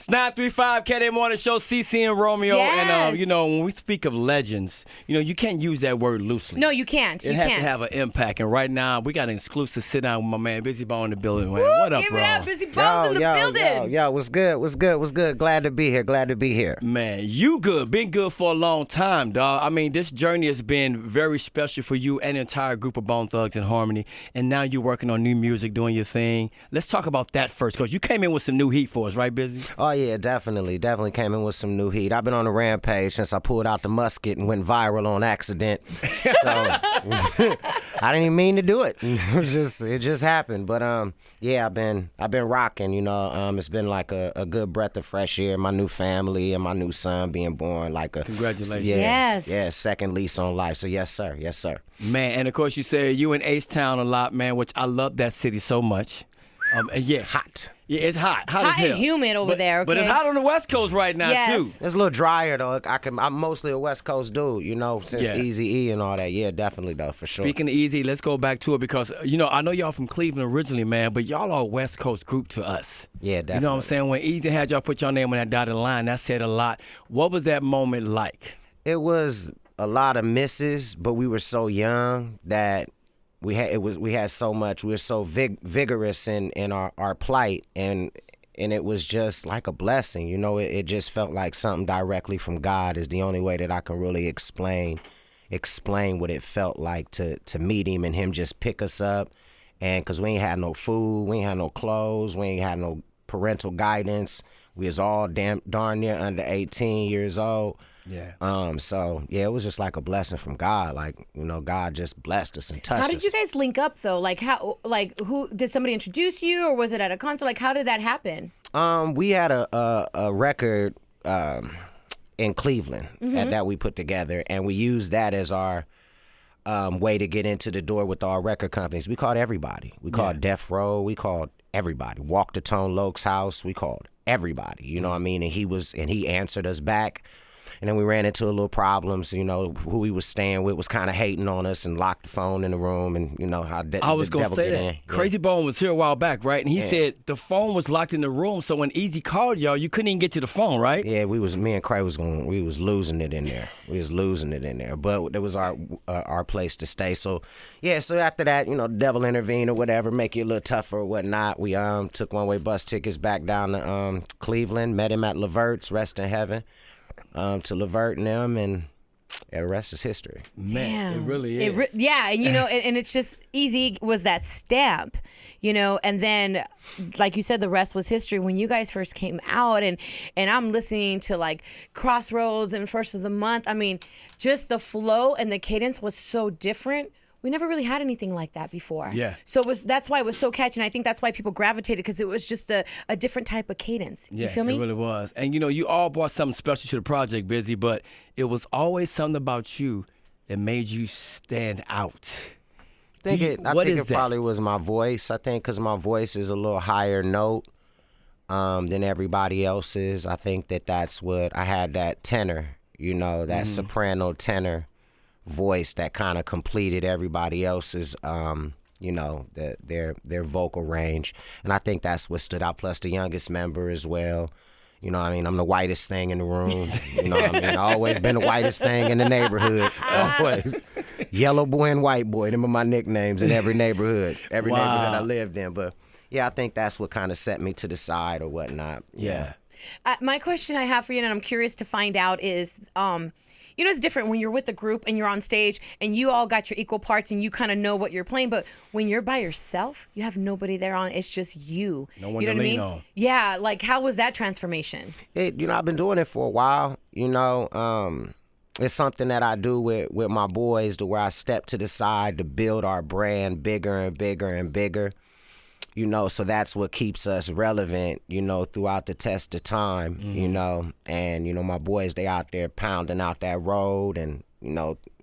It's 935 KD Morning Show, CC and Romeo. Yes. And, when we speak of legends, you can't use that word loosely. No, you can't. It has to have an impact. And right now, we got an exclusive sit down with my man, Bizzy Bone in the building. Man. What up, give bro? It up, Bizzy Bones in the building. Yo, what's good? Glad to be here. Man, you good. Been good for a long time, dog. I mean, this journey has been very special for you and the entire group of Bone Thugs and Harmony. And now you're working on new music, doing your thing. Let's talk about that first, because you came in with some new heat for us, right, Bizzy? Oh, yeah, definitely came in with some new heat. I've been on a rampage since I pulled out the musket and went viral on accident. So I didn't even mean to do it. It just happened. But I've been rocking. It's been like a good breath of fresh air. My new family and my new son being born. Congratulations. Yes. Second lease on life. So yes, sir. Man, and of course you said you in H-Town a lot, man, which I love that city so much. Hot. Yeah, it's hot. Hot as Hot hell. and humid over there, okay? But it's hot on the West Coast right now, Yes. too. It's a little drier though. I'm mostly a West Coast dude, since Yeah. Eazy-E and all that. Yeah, definitely though, for sure. Speaking of Eazy, let's go back to it because, I know y'all from Cleveland originally, man, but y'all are a West Coast group to us. Yeah, definitely. You know what I'm saying? When Eazy had y'all put your name on that dotted line, that said a lot. What was that moment like? It was a lot of misses, but we were so young that we had so much. We were so vigorous in our plight, and it was just like a blessing. It just felt like something directly from God is the only way that I can really explain what it felt like to meet him and him just pick us up. And because we ain't had no food, we ain't had no clothes, we ain't had no parental guidance. We was all darn near under 18 years old. Yeah. So yeah, it was just like a blessing from God. God just blessed us and touched us. How did you guys link up though? Who did somebody introduce you, or was it at a concert? How did that happen? We had a record in Cleveland that we put together, and we used that as our way to get into the door with our record companies. We called everybody. We called Death Row. We called everybody. Walk the Tone Lokes House. We called everybody. You know what I mean? And he answered us back. And then we ran into a little problems. Who he was staying with was kind of hating on us and locked the phone in the room. And how I was going to say that. in. Crazy Bone was here a while back, right? And he said the phone was locked in the room, so when Eazy called y'all, you couldn't even get to the phone, right? Yeah, me and Cray we was losing it in there. But it was our place to stay. So after that, the devil intervened or whatever, make it a little tougher or whatnot. We took one-way bus tickets back down to Cleveland, met him at Levert's, rest in heaven. To Levert and them, and the rest is history. Man, Damn. it really is. And it's just Eazy was that stamp, and then, like you said, the rest was history. When you guys first came out, and I'm listening to Crossroads and First of the Month, I mean, just the flow and the cadence was so different. We never really had anything like that before. Yeah. So that's why it was so catchy, and I think that's why people gravitated, because it was just a different type of cadence. Yeah, you feel me? It really was. And you all brought something special to the project, Bizzy, but it was always something about you that made you stand out. I think it probably was my voice. I think because my voice is a little higher note than everybody else's. I think that's what I had, that tenor, that soprano tenor voice that kind of completed everybody else's their vocal range, and I think that's what stood out, plus the youngest member as well. I'm the whitest thing in the room. I always been the whitest thing in the neighborhood. Always. Yellow boy and white boy, them are my nicknames in every neighborhood neighborhood I lived in. But yeah, I think that's what kind of set me to the side or whatnot. Yeah. My question I have for you, and I'm curious to find out, is it's different when you're with a group and you're on stage and you all got your equal parts and you kind of know what you're playing. But when you're by yourself, you have nobody there on. It's just you. No one to lean on. Yeah. How was that transformation? I've been doing it for a while. It's something that I do with my boys, to where I step to the side to build our brand bigger and bigger and bigger. So that's what keeps us relevant, throughout the test of time, and, my boys, they out there pounding out that road, and,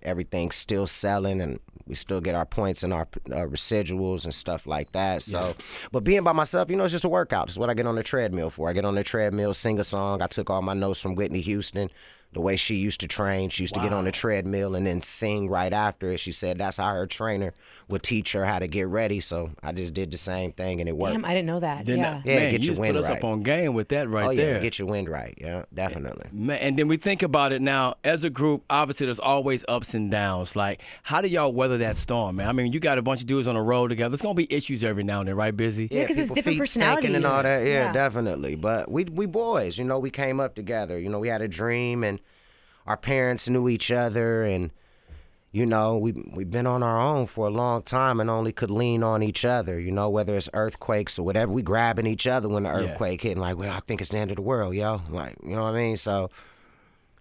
everything's still selling, and we still get our points and our residuals and stuff like that. So, but being by myself, it's just a workout. It's what I get on the treadmill for. I get on the treadmill, sing a song. I took all my notes from Whitney Houston. the way she used to train. She used to get on the treadmill and then sing right after it. She said that's how her trainer would teach her how to get ready. So I just did the same thing and it worked. Damn, I didn't know that. Yeah, Man, get you your just wind put us right. up on game with that right there. Get your wind right. Yeah, definitely. Man, and then we think about it now, as a group, obviously there's always ups and downs. Like, how do y'all weather that storm, man? I mean, you got a bunch of dudes on the road together. There's going to be issues every now and then, right, Bizzy? Yeah, because it's people different feet personalities. stinking and all that. Yeah, Yeah. definitely. But we boys, we came up together. We had a dream and our parents knew each other and we've been on our own for a long time and only could lean on each other, whether it's earthquakes or whatever. We grabbing each other when the earthquake hit and like, well, I think it's the end of the world, yo. Like, you know what I mean? So,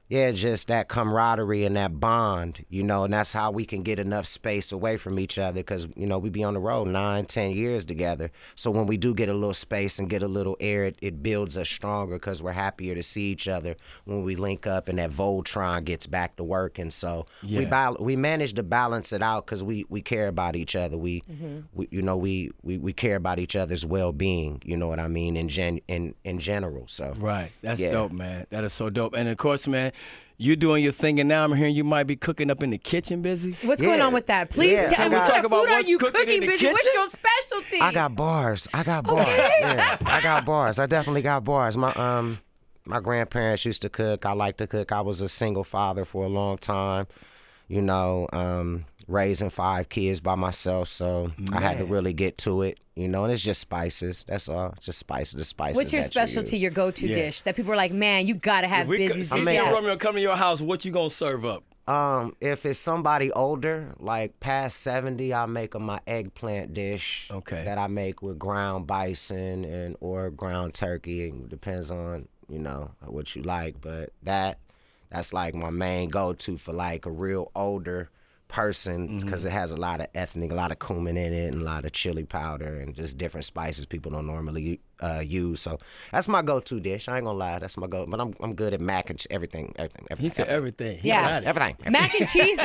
yeah, just that camaraderie and that bond, and that's how we can get enough space away from each other because, we be on the road 9-10 years together. So when we do get a little space and get a little air, it builds us stronger because we're happier to see each other when we link up and that Voltron gets back to work. And so we manage to balance it out because we care about each other. We care about each other's well-being, you know what I mean, in general. So Right. That's dope, man. That is so dope. And of course, man, you're doing your thing, and now I'm hearing you might be cooking up in the kitchen, Bizzy. What's going on with that? Please tell me. What kind of food are you cooking, Bizzy? What's your specialty? I got bars. Yeah, I got bars. I definitely got bars. My grandparents used to cook. I like to cook. I was a single father for a long time, raising 5 kids by myself. So I had to really get to it, and it's just spices. That's all. Just spices. The spices. What's your specialty, your go-to dish that people are like, man, you got to have Bizzy's dish? Romeo come to your house, what you going to serve up? If it's somebody older, like past 70, I'll make them my eggplant dish. Okay. That I make with ground bison or ground turkey. It depends on, what you like. But that's like my main go-to for like a real older person because it has a lot of ethnic, a lot of cumin in it and a lot of chili powder and just different spices people don't normally use. So that's my go-to dish. I ain't gonna lie, that's my go. But I'm good at mac and everything. He said everything. He Yeah. got it. Everything. Mac and cheese though,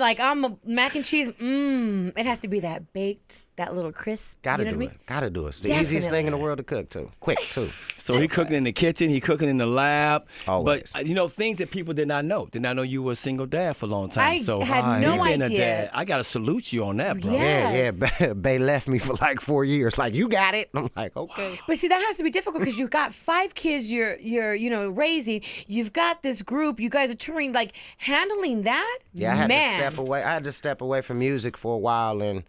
I'm a mac and cheese. It has to be that baked, that little crisp. Gotta you know do what it. I mean? Gotta do it. It's the easiest thing in the world to cook too. Quick too. So he cooking in the kitchen, he cooking in the lab. Always. But things that people did not know. Did not know you were a single dad for a long time. I had no you being a idea. dad, I gotta salute you on that, bro. Yeah. Yeah. Bay left me for like 4 years. Like, you got it. I'm like, okay. But see, that has to be difficult because you've got 5 kids you're raising. You've got this group. You guys are touring. Like, handling that, Yeah, I had man. to step away. I had to step away from music for a while, and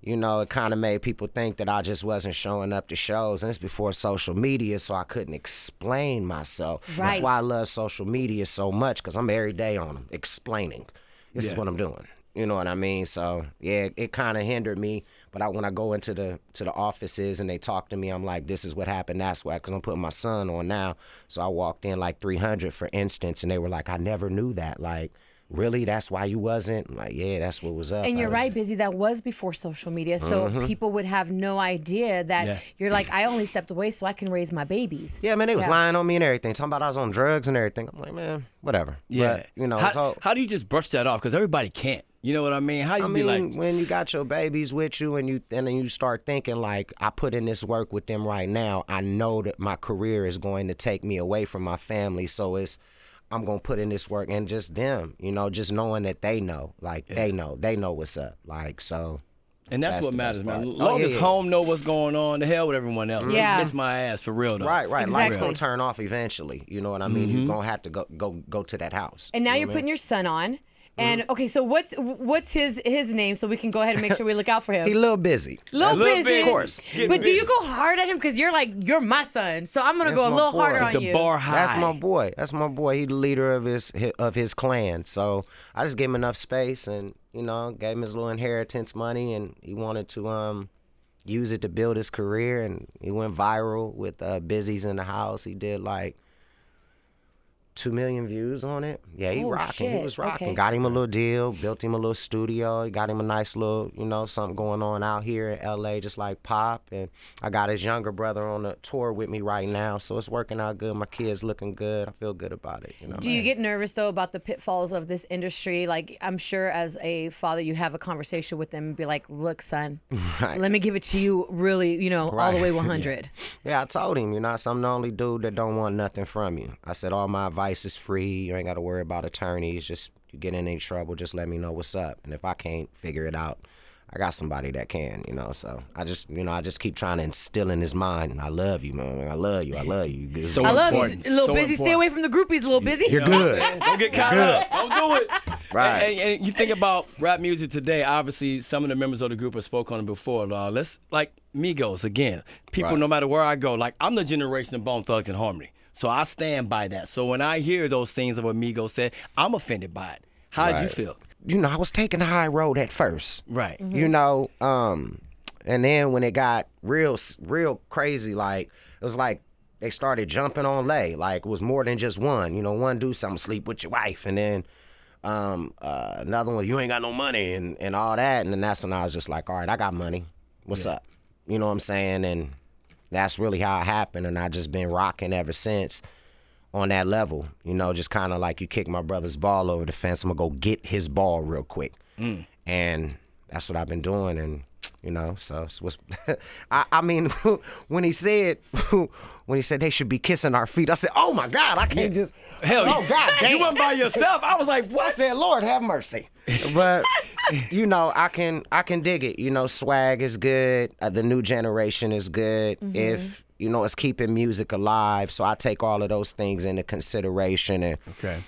it kind of made people think that I just wasn't showing up to shows. And it's before social media, so I couldn't explain myself. Right. That's why I love social media so much because I'm every day on them explaining. This is what I'm doing. You know what I mean? So yeah, it kind of hindered me. But when I go into the offices and they talk to me, I'm like, this is what happened. That's why, because I'm putting my son on now. So I walked in like 300, for instance, and they were like, I never knew that. Like, really? That's why you wasn't? I'm like, yeah, that's what was up. And you're right, Bizzy. That was before social media, so people would have no idea that you're like, I only stepped away so I can raise my babies. Yeah, man, they was lying on me and everything, talking about I was on drugs and everything. I'm like, man, whatever. Yeah. But, how do you just brush that off? Because everybody can't. You know what I mean? How you be like? When you got your babies with you and then you start thinking like, I put in this work with them right now. I know that my career is going to take me away from my family, so I'm gonna put in this work, and just them, just knowing that they know, like they know what's up, like so. And that's what matters, man. Part. Long as home know what's going on, the hell with everyone else. Yeah. Kiss my ass for real though. Right. Exactly. Lights gonna turn off eventually. You know what I mean? You're gonna have to go to that house. And now you're putting your son on. And okay, so what's his name so we can go ahead and make sure we look out for him? He a little busy. Little busy. Of course. But do you go hard at him because you're like, you're my son, so I'm gonna That's go a my little boy. harder It's on the you. bar high. That's my boy. He the leader of his clan. So I just gave him enough space and gave him his little inheritance money, and he wanted to use it to build his career, and he went viral with Bizzy's in the house. He did like 2 million views on it. Yeah, he rocking. Shit. He was rocking. Okay. Got him a little deal, built him a little studio. He got him a nice little, something going on out here in LA, just like Pop. And I got his younger brother on the tour with me right now, so it's working out good. My kid's looking good. I feel good about it. Do you get nervous though about the pitfalls of this industry? Like, I'm sure as a father, you have a conversation with them and be like, "Look, son, let me give it to you, really, all the way 100." Yeah, I told him, I'm the only dude that don't want nothing from you. I said all my advice advice is free. You ain't got to worry about attorneys. Just you get in any trouble, just let me know what's up. And if I can't figure it out, I got somebody that can, you know. So I just keep trying to instill in his mind, I love you, man. I love you. I love you. Good. So I love important. you. A little So busy. important. Stay away from the groupies, a little busy. You're good. Don't get caught up. Don't do it. Right. And you think about rap music today, obviously some of the members of the group have spoke on it before. Let's, like Migos, again. People, Right. no matter where I go, like I'm the generation of Bone Thugs and Harmony. So I stand by that. So when I hear those things of what Migos said, I'm offended by it. How'd you Right. feel? You know, I was taking the high road at first. Right. You know, and then when it got real crazy, like it was like they started jumping on Lay. Like it was more than just one. You know, one do something, sleep with your wife, and then another one, you ain't got no money and all that. And then that's when I was just like, all right, I got money. What's up? You know what I'm saying? And that's really how it happened. And I just been rocking ever since on that level. You know, just kind of like you kick my brother's ball over the fence, I'm gonna go get his ball real quick. And that's what I've been doing. And you know, so it's what's I mean, when he said they should be kissing our feet, I said, oh my God, I can't just Hell, oh God damn. You went by yourself. I was like, what? I said, Lord have mercy. But you know, I can dig it. You know, swag is good. The new generation is good. If you know, it's keeping music alive. So I take all of those things into consideration. And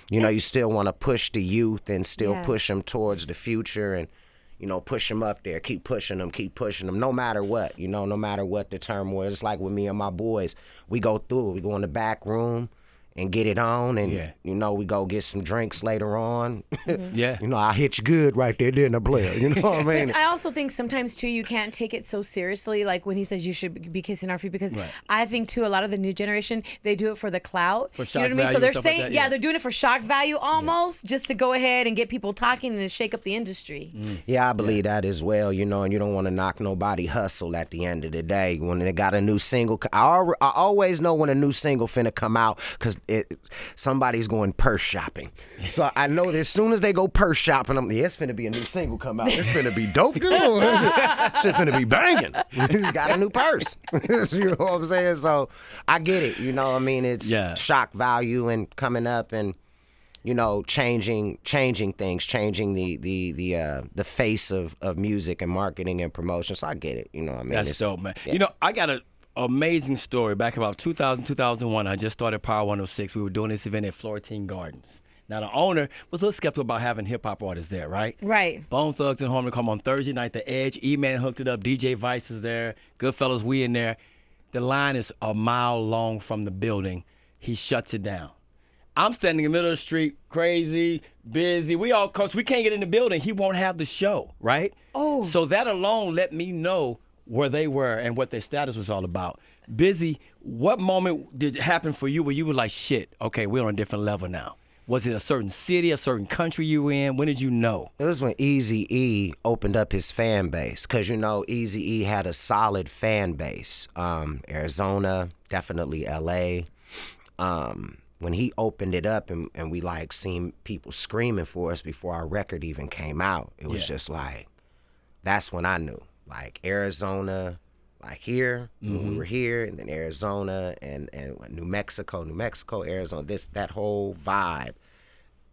you know, you still want to push the youth and still push them towards the future and you know, push them up there, keep pushing them, no matter what, you know, no matter what the turmoil is. It's like with me and my boys, we go through it. We go in the back room and get it on, and you know, we go get some drinks later on. You know, I hit you good right there, didn't I, Blair? You know what I mean? I also think sometimes too you can't take it so seriously, like when he says you should be kissing our feet, because I think too a lot of the new generation, they do it for the clout. For you know what I mean? shock So they're value, saying, stuff like that, they're doing it for shock value almost, just to go ahead and get people talking and to shake up the industry. Yeah, I believe that as well, you know, and you don't want to knock nobody hustle at the end of the day. When they got a new single, I always know when a new single finna come out, because somebody's going purse shopping. So I know that as soon as they go purse shopping, it's finna be a new single come out. It's finna be dope. Shit finna be banging. He's got a new purse. You know what I'm saying? So I get it. You know what I mean? It's shock value and coming up and, you know, changing things, changing the face of music and marketing and promotion. So I get it. You know what I mean? That's dope, man. You know, I got a amazing story. Back about 2000, 2001, I just started Power 106. We were doing this event at Florentine Gardens. Now, the owner was a little skeptical about having hip-hop artists there, right? Right. Bone Thugs and Harmony come on Thursday night. The Edge, E-Man hooked it up. DJ Vice is there. Goodfellas, we in there. The line is a mile long from the building. He shuts it down. I'm standing in the middle of the street, crazy, busy. Cause we can't get in the building. He won't have the show, right? Oh. So that alone let me know where they were and what their status was all about. Bizzy, what moment did it happen for you where you were like, shit, okay, we're on a different level now? Was it a certain city, a certain country you were in? When did you know? It was when Eazy-E opened up his fan base, because, you know, Eazy-E had a solid fan base. Arizona, definitely L.A. When he opened it up and we, like, seen people screaming for us before our record even came out, it was just like, that's when I knew. Like, Arizona, like here, when we were here, and then Arizona and New Mexico, Arizona, that whole vibe,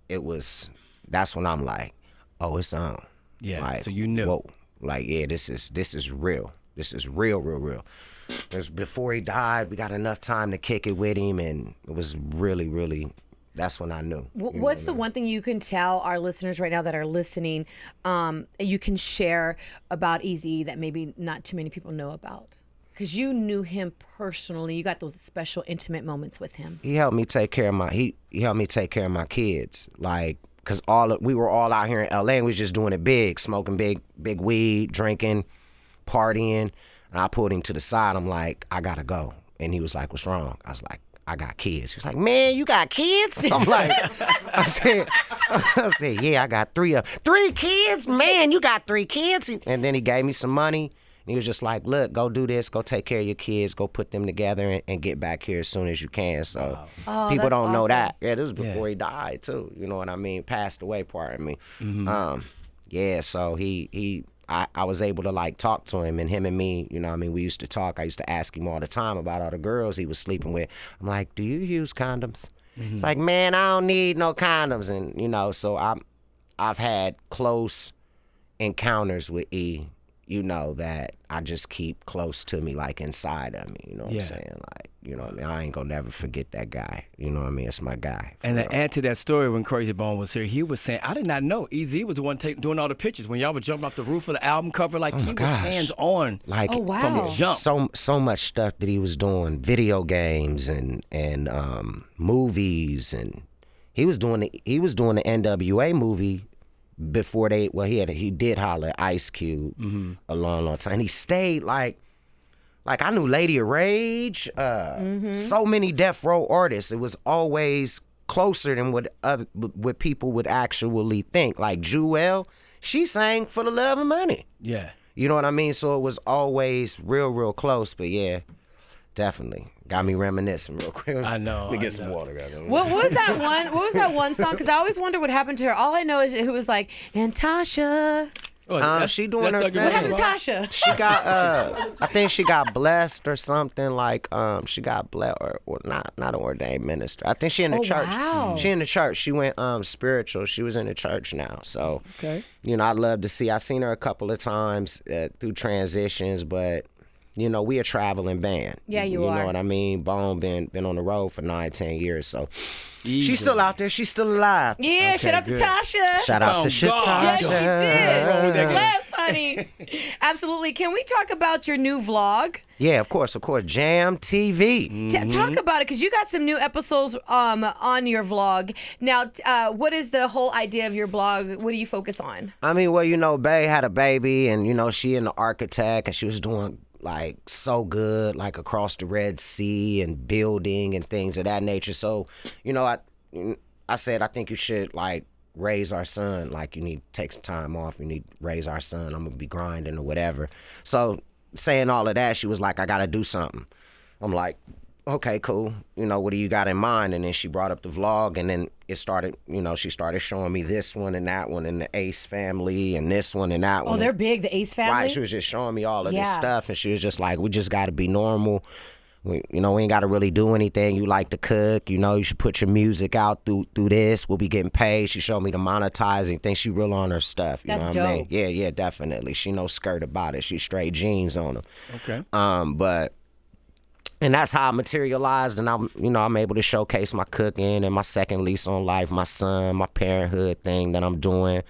that's when I'm like, oh, it's on. Yeah, like, so you knew. Whoa, like, yeah, this is real. This is real. It was before he died, we got enough time to kick it with him, and it was really, that's when I knew. What's the one thing you can tell our listeners right now that are listening, you can share about Eazy-E that maybe not too many people know about? Because you knew him personally. You got those special, intimate moments with him. He helped me take care of he helped me take care of my kids. Like, because we were all out here in LA and we was just doing it big, smoking big weed, drinking, partying. And I pulled him to the side. I'm like, I gotta go. And he was like, what's wrong? I was like, I got kids. He was like, man, you got kids? I'm like, I said, yeah, I got 3 kids? Man, you got 3 kids? And then he gave me some money. And he was just like, look, go do this. Go take care of your kids. Go put them together and get back here as soon as you can. So people don't know that. Yeah, this was before he died, too. You know what I mean? Passed away, pardon me. Yeah, so I was able to, like, talk to him, and him and me, you know what I mean, we used to talk. I used to ask him all the time about all the girls he was sleeping with. I'm like, do you use condoms? It's like, man, I don't need no condoms. And, you know, so I've had close encounters with E, you know, that I just keep close to me, like inside of me, you know what I'm saying? Like, you know what I mean? I ain't gonna never forget that guy. You know what I mean? It's my guy. And to add to that story, when Crazy Bone was here, he was saying, I did not know Eazy was the one doing all the pictures. When y'all were jumping off the roof of the album cover, like he was hands-on, like, oh, wow. from the jump. So much stuff that he was doing, video games and movies, and he was doing the NWA movie before he did holler at Ice Cube a long time. And he stayed like I knew Lady of Rage, so many Death Row artists. It was always closer than what people would actually think. Like Jewel, she sang For the Love of Money. Yeah. You know what I mean? So it was always real close. But yeah, definitely. Got me reminiscing real quick. I know. Let me get some water. What was that one song? Because I always wonder what happened to her. All I know is it was like, and Tasha. She doing her thing. What happened to Tasha? She got, I think she got blessed or something. Like, she got blessed or not an ordained minister. I think she in the church. Wow. She in the church. She went spiritual. She was in the church now. So, you know, I'd love to see. I seen her a couple of times through transitions, but. You know, we a traveling band. Yeah, you are. are. You know what I mean? Bone been on the road for 9-10 years, so she's still out there. She's still alive. Yeah, shout out to Tasha. Shout out to Tasha. Yes, you did. Bless, honey. Absolutely. Can we talk about your new vlog? Yeah, of course. Jam TV. Talk about it, because you got some new episodes on your vlog. Now, what is the whole idea of your vlog? What do you focus on? I mean, well, you know, Bae had a baby, and, you know, she an architect, and she was doing like so good, like across the Red Sea and building and things of that nature. So, you know, I said, I think you should like raise our son. Like, you need to take some time off. You need to raise our son. I'm gonna be grinding or whatever. So saying all of that, she was like, I gotta do something. I'm like, okay, cool. You know, what do you got in mind? And then she brought up the vlog, and then it started, you know, she started showing me this one and that one and the Ace family and this one and that one. Oh, they're big, the Ace family? Right, she was just showing me all of this stuff, and she was just like, we just got to be normal. We ain't got to really do anything. You like to cook, you know, you should put your music out through this. We'll be getting paid. She showed me the monetizing thing. She real on her stuff. You know what I mean? Yeah, definitely. She no skirt about it. She straight jeans on them. Okay. And that's how I materialized, and I'm able to showcase my cooking and my second lease on life, my son, my parenthood thing that I'm doing,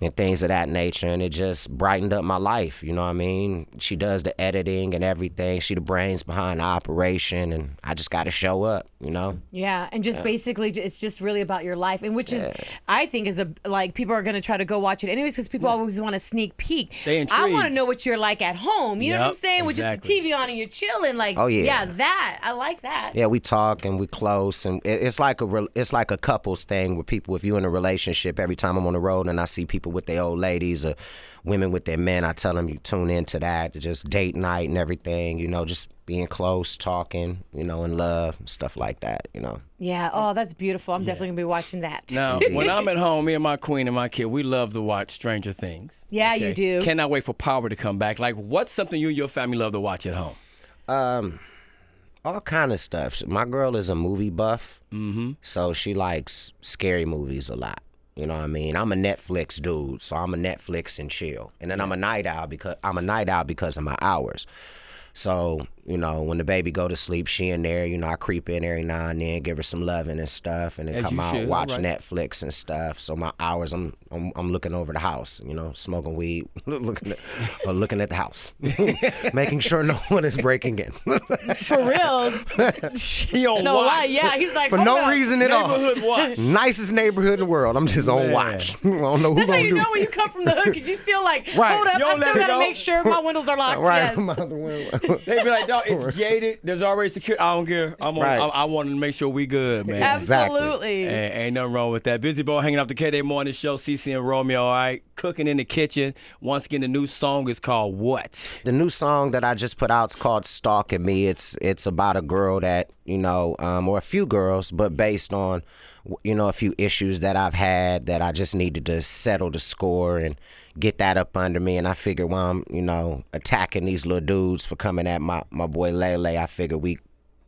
and things of that nature. And it just brightened up my life, you know what I mean? She does the editing and everything. She the brains behind the operation, and I just got to show up, you know? Yeah, and just basically, it's just really about your life, and which is, I think, is like people are going to try to go watch it anyways, because people always want a sneak peek. They intrigued. I want to know what you're like at home. You know what I'm saying? With just the TV on and you're chilling, like, that. I like that. Yeah, we talk and we close, and it's like a couples thing where people, if you're in a relationship, every time I'm on the road and I see people with their old ladies or women with their men, I tell them you tune into that, just date night and everything, you know, just being close, talking, you know, in love, stuff like that, you know. Yeah, oh, that's beautiful. I'm definitely going to be watching that. Now, when I'm at home, me and my queen and my kid, we love to watch Stranger Things. Yeah, you do. Cannot wait for Power to come back. Like, what's something you and your family love to watch at home? All kind of stuff. My girl is a movie buff, so she likes scary movies a lot. You know what I mean? I'm a Netflix dude, so I'm a Netflix and chill. And then I'm a night owl because of my hours. So, you know, when the baby go to sleep, she in there, you know, I creep in every now and then, give her some loving and stuff, and then As come you out, should, watch right. Netflix and stuff. So my hours, I'm looking over the house, you know, smoking weed, looking at the house, making sure no one is breaking in. For reals? She on No watch. lie, yeah. He's like, For no reason at all. Neighborhood watch. Nicest neighborhood in the world. I'm just on watch. I don't know who That's how gonna you do. know when you come from the hood, because you still like, Right. hold up, You I don't let still it got to go. make sure my windows are locked. Right. Yes. I'm out the window. They be like, dog, it's gated. There's already security. I don't care. I want to make sure we good, man. Absolutely. Ain't nothing wrong with that. Bizzy Boy hanging up the K-Day Morning Show, CC and Romeo, all right? Cooking in the kitchen. Once again, the new song is called what? The new song that I just put out is called Stalking Me. It's about a girl that, you know, or a few girls, but based on, you know, a few issues that I've had that I just needed to settle the score and get that up under me. And I figured while I'm, you know, attacking these little dudes for coming at my boy Lele, I figured we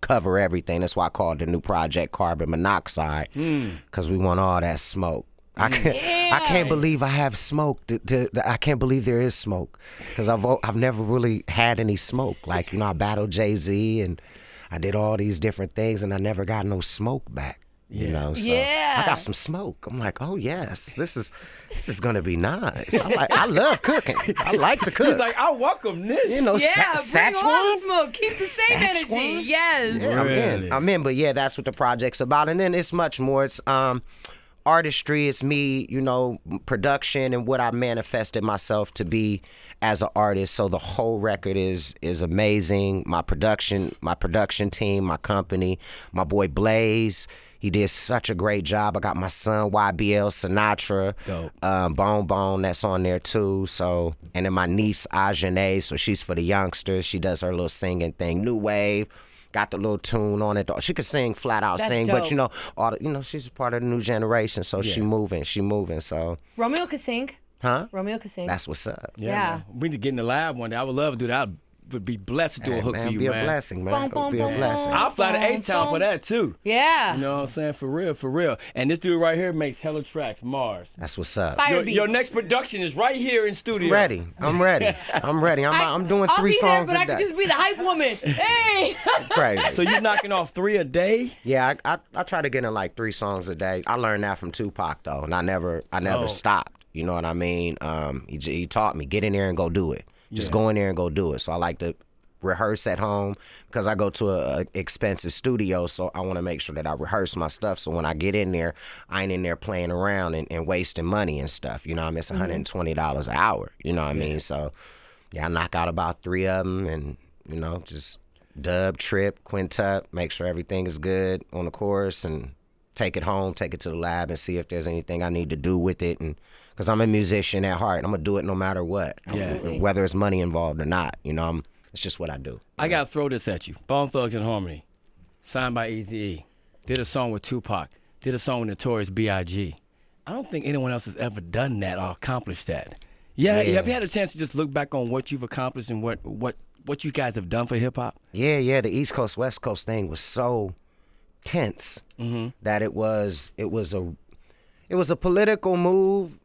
cover everything. That's why I called the new project Carbon Monoxide, because we want all that smoke. I can't believe I have smoke. I can't believe there is smoke, because I've never really had any smoke. Like, you know, I battled Jay-Z and I did all these different things, and I never got no smoke back. You know, so I got some smoke. I'm like, oh yes, this is gonna be nice. I love cooking. I like to cook. He's like, I welcome this. You know, bring Satch all one? the smoke. Keep the same Satch energy. one? Yes. Yeah, I'm in. But yeah, that's what the project's about. And then it's much more. It's artistry. It's me, you know, production and what I manifested myself to be as an artist. So the whole record is amazing. My production team, my company, my boy Blaze. He did such a great job. I got my son YBL Sinatra, Bone Bone, that's on there too. So, and then my niece Ajane, so she's for the youngsters. She does her little singing thing, new wave. Got the little tune on it. She could sing, flat out sing, dope. but you know, she's part of the new generation. So she moving. So Romeo could sing. Huh? Romeo could sing. That's what's up. Yeah. We need to get in the lab one day. I would love to do that. I would be blessed to do a hook for you, be man. a blessing, man. Be a blessing. I'll fly to H-Town for that too. Yeah. You know what I'm saying? For real. And this dude right here makes hella tracks, Mars. That's what's up. Your next production is right here in studio. I'm ready. I'm doing 3 songs I'll be there, but a I day. could just be the hype woman. Hey. Crazy. So you're knocking off 3 a day? Yeah, I try to get in like 3 songs a day. I learned that from Tupac though, and I never stopped. You know what I mean? He taught me, get in there and go do it. Just go in there and go do it. So I like to rehearse at home, because I go to a expensive studio, so I want to make sure that I rehearse my stuff, so when I get in there, I ain't in there playing around and wasting money and stuff. You know, it's $120 an hour. You know what I mean? So yeah, I knock out about 3 of them, and you know, just dub, trip, quintet, make sure everything is good on the chorus, and take it home, take it to the lab, and see if there's anything I need to do with it. And because I'm a musician at heart, I'm gonna do it no matter what, whether it's money involved or not. You know, it's just what I do. I gotta throw this at you. Bone Thugs and Harmony, signed by Eazy-E, did a song with Tupac, did a song with Notorious B.I.G. I don't think anyone else has ever done that or accomplished that. Yeah. Have you had a chance to just look back on what you've accomplished and what you guys have done for hip hop? Yeah. The East Coast West Coast thing was so tense that it was a political move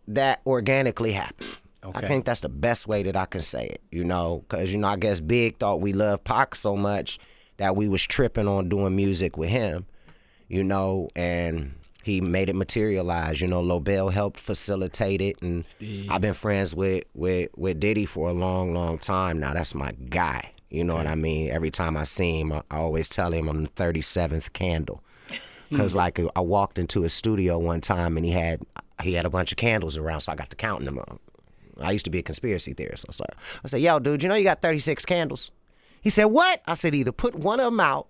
that organically happened. Okay. I think that's the best way that I can say it, you know, because, you know, I guess Big thought we loved Pac so much that we was tripping on doing music with him, you know, and he made it materialize. You know, Lobel helped facilitate it, and I've been friends with Diddy for a long time now. That's my guy, you know what I mean? Every time I see him, I always tell him I'm the 37th candle. Because, like, I walked into his studio one time, and he had a bunch of candles around, so I got to counting them up. I used to be a conspiracy theorist. So I said, yo, dude, you know you got 36 candles? He said, what? I said, either put one of them out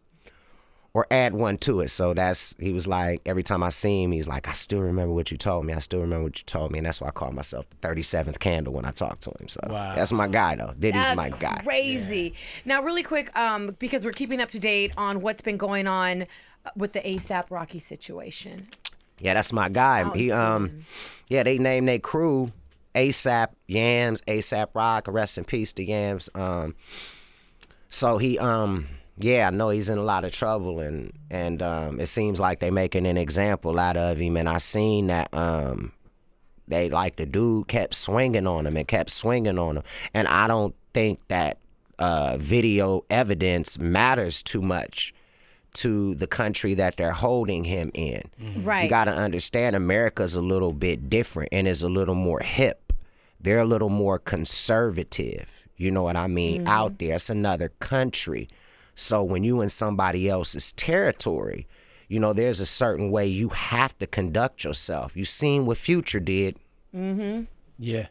or add one to it. So he was like, every time I see him, he's like, I still remember what you told me. And that's why I call myself the 37th candle when I talk to him. So That's my guy, though. Diddy's my guy. That's crazy. Yeah. Now, really quick, because we're keeping up to date on what's been going on with the A$AP Rocky situation. Yeah, that's my guy. They named their crew A$AP Yams, A$AP Rock, rest in peace to Yams. So he, I know he's in a lot of trouble, and it seems like they making an example out of him. And I seen that the dude kept swinging on him. And I don't think that video evidence matters too much to the country that they're holding him in. Right. You got to understand, America's a little bit different and is a little more hip. They're a little more conservative. You know what I mean? Out there, it's another country. So when you in somebody else's territory, you know, there's a certain way you have to conduct yourself. You seen what Future did. Yeah.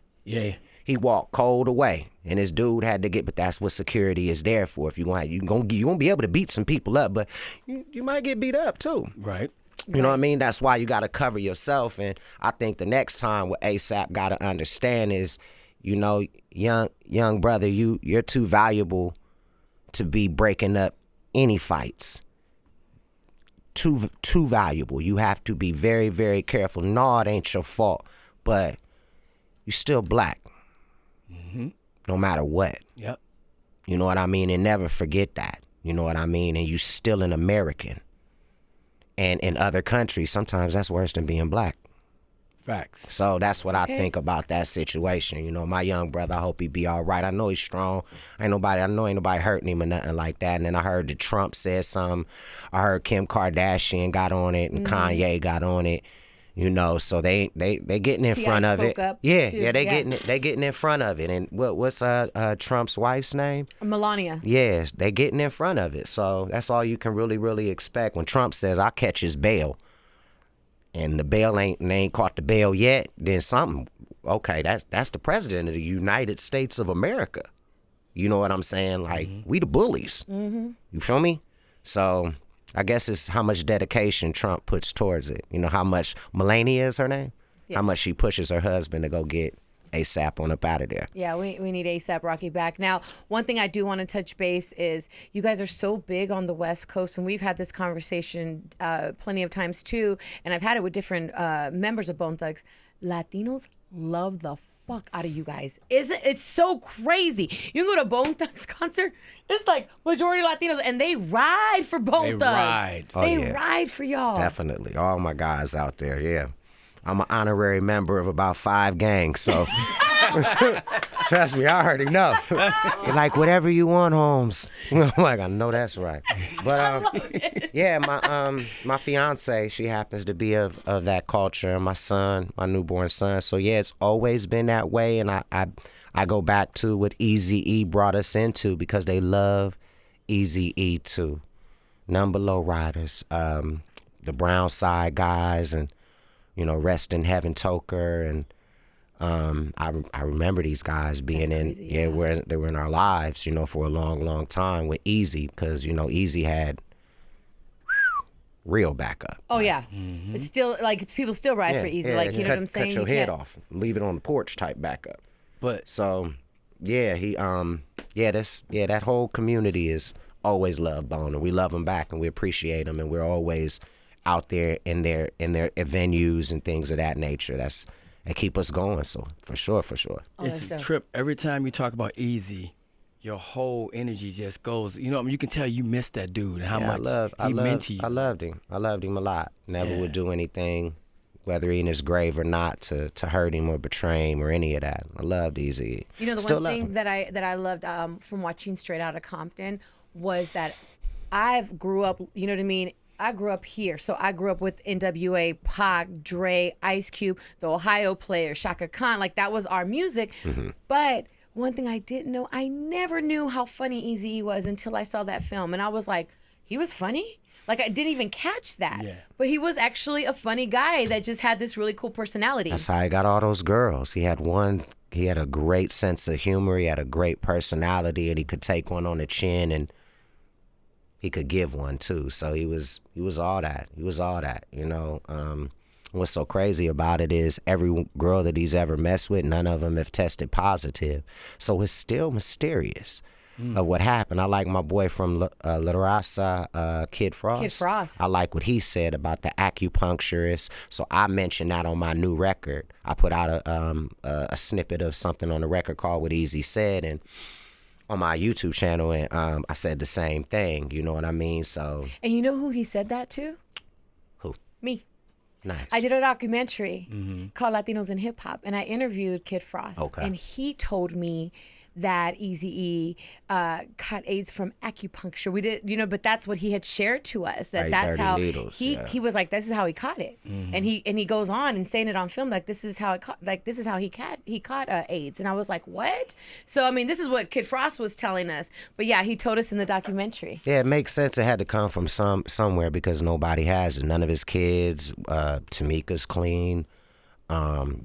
He walked cold away, and his dude had to get. But that's what security is there for. If you gonna be able to beat some people up, but you might get beat up too. Right. You know what I mean? That's why you got to cover yourself. And I think the next time what A$AP got to understand is, you know, young brother, you're too valuable to be breaking up any fights. Too valuable. You have to be very, very careful. No, it ain't your fault, but you still black. No matter what. Yep. You know what I mean? And never forget that. You know what I mean? And you still an American. And in other countries, sometimes that's worse than being black. Facts. So that's what I think about that situation. You know, my young brother, I hope he be all right. I know he's strong. I know ain't nobody hurting him or nothing like that. And then I heard that Trump said something. I heard Kim Kardashian got on it and Kanye got on it. You know, so they getting in front of it. They getting in front of it. And what's Trump's wife's name? Melania. Yes, they getting in front of it. So that's all you can really expect. When Trump says, "I'll catch his bail," and the bail ain't caught the bail yet, then something. Okay, that's the president of the United States of America. You know what I'm saying? Like we the bullies. You feel me? So I guess it's how much dedication Trump puts towards it. You know, how much Melania is her name? Yeah. How much she pushes her husband to go get ASAP on up out of there. Yeah, we need ASAP Rocky back. Now, one thing I do want to touch base is you guys are so big on the West Coast, and we've had this conversation plenty of times too, and I've had it with different members of Bone Thugs. Latinos love the fuck out of you guys. It's so crazy. You can go to Bone Thugs concert, it's like majority Latinos, and they ride for Bone Thugs. They ride for y'all. Definitely. All my guys out there, yeah. I'm an honorary member of about 5 gangs, so trust me, I already know. You're like, whatever you want, Holmes. I'm like, I know that's right. But yeah, my fiance, she happens to be of that culture, and my son, my newborn son. So yeah, it's always been that way, and I go back to what Eazy-E brought us into because they love Eazy-E too. None but low riders, the brown side guys, and you know, Rest in Heaven Toker, and I remember these guys being where they were in our lives, you know, for a long time with Eazy, because you know Eazy had real backup. Oh yeah, it's still like people still ride for Eazy, like you know what I'm saying. Cut your head off, leave it on the porch type backup. But so yeah, that whole community is always love Bone, and we love them back, and we appreciate them, and we're always out there in their venues and things of that nature. That keep us going. So for sure. Oh, it's a trip. Every time you talk about Eazy, your whole energy just goes. You know, I mean, you can tell you miss that dude. How much he meant to you. I loved him. I loved him a lot. Never would do anything, whether he in his grave or not, to hurt him or betray him or any of that. I loved Eazy. You know, the one thing that I loved from watching Straight Outta Compton was that I've grew up. You know what I mean. I grew up here, so I grew up with NWA, Pac, Dre, Ice Cube, the Ohio Players, Shaka Khan. Like, that was our music. But one thing I didn't know, I never knew how funny Eazy-E was until I saw that film. And I was like, he was funny? Like, I didn't even catch that. Yeah. But he was actually a funny guy that just had this really cool personality. That's how he got all those girls. He had a great sense of humor. He had a great personality, and he could take one on the chin, and he could give one too. So he was all that. He was all that, you know. What's so crazy about it is every girl that he's ever messed with, none of them have tested positive. So it's still mysterious of what happened. I like my boy from La Raza, Kid Frost. Kid Frost. I like what he said about the acupuncturist. So I mentioned that on my new record. I put out a snippet of something on the record called What Eazy Said, and on my YouTube channel, and I said the same thing. You know what I mean? So. And you know who he said that to? Who? Me. Nice. I did a documentary called Latinos in Hip Hop, and I interviewed Kid Frost. Okay. And he told me that Eazy-E caught AIDS from acupuncture. We did, you know, but that's what he had shared to us. That's how needles, he was like, this is how he caught it, and he goes on and saying it on film, like this is how he caught AIDS, and I was like, what? So I mean, this is what Kid Frost was telling us, but yeah, he told us in the documentary. Yeah, it makes sense. It had to come from somewhere because nobody has it. None of his kids. Tamika's clean.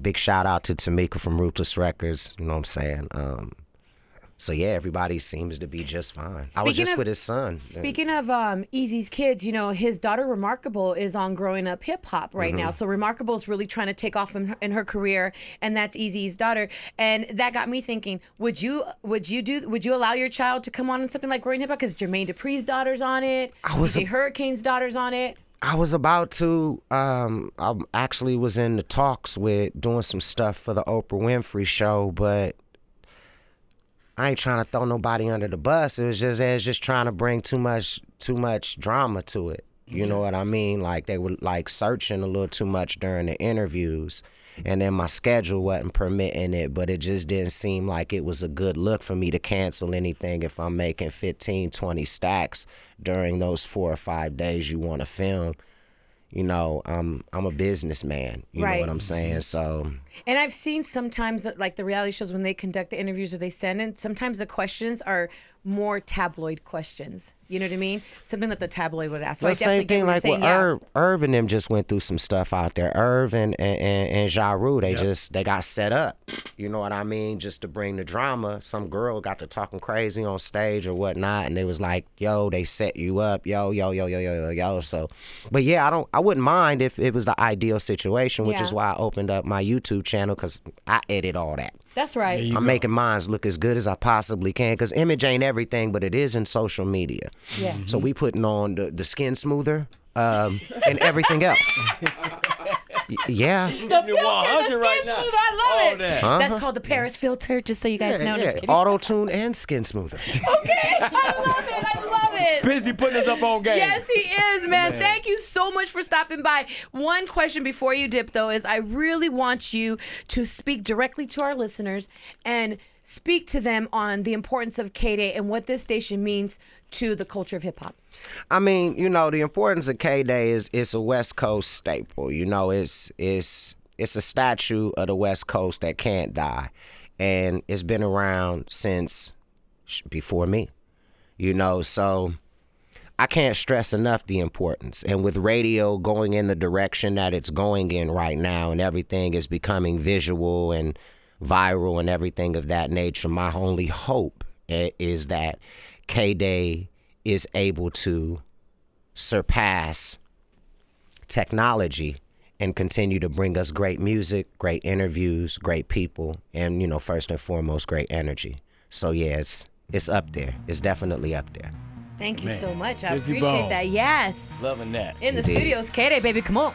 Big shout out to Tamika from Ruthless Records. You know what I'm saying? So yeah, everybody seems to be just fine. I was just with his son. Speaking of Eazy's kids, you know, his daughter Remarkable is on Growing Up Hip Hop right now. So Remarkable is really trying to take off in her career, and that's Eazy's daughter. And that got me thinking: Would you allow your child to come on something like Growing Hip Hop? Because Jermaine Dupri's daughter's on it. DJ Hurricane's daughter's on it. I was about to. I actually was in the talks with doing some stuff for the Oprah Winfrey show, but I ain't trying to throw nobody under the bus. It was just trying to bring too much drama to it. You know what I mean? Like they were like searching a little too much during the interviews. And then my schedule wasn't permitting it, but it just didn't seem like it was a good look for me to cancel anything if I'm making 15, 20 stacks during those 4 or 5 days you want to film. You know, I'm a businessman. You know what I'm saying? So. And I've seen sometimes, like the reality shows, when they conduct the interviews or they send in, sometimes the questions are more tabloid questions. You know what I mean? Something that the tabloid would ask. So the I definitely same thing like with Irv and them just went through some stuff out there. Irv and Ja Rule, they got set up. You know what I mean? Just to bring the drama. Some girl got to talking crazy on stage or whatnot, and it was like, yo, they set you up, yo. So, but yeah, I wouldn't mind if it was the ideal situation, which is why I opened up my YouTube channel, because I edit all that. That's right. I'm making mine look as good as I possibly can, because image ain't everything, but it is in social media. Yeah. So we putting on the skin smoother and everything else. Yeah. The filter, the skin right now. smoother, I love it. That. That's called the Paris filter, just so you guys know. Yeah. Auto-tune and skin smoother. Okay, I love it. Bizzy putting us up on game. Yes, he is, man. Thank you so much for stopping by. One question before you dip, though, is I really want you to speak directly to our listeners and speak to them on the importance of K-Day and what this station means to the culture of hip-hop. I mean, you know, the importance of K-Day is it's a West Coast staple. You know, it's a statue of the West Coast that can't die. And it's been around since before me, you know, so I can't stress enough the importance. And with radio going in the direction that it's going in right now and everything is becoming visual and viral and everything of that nature, my only hope is that K-Day is able to surpass technology and continue to bring us great music, great interviews, great people, and, you know, first and foremost, great energy. So yeah, it's up there. It's definitely up there. Thank you so much. I Bizzy appreciate Bone. that. Yes. Loving that. In the studios, K-Day, baby, come on.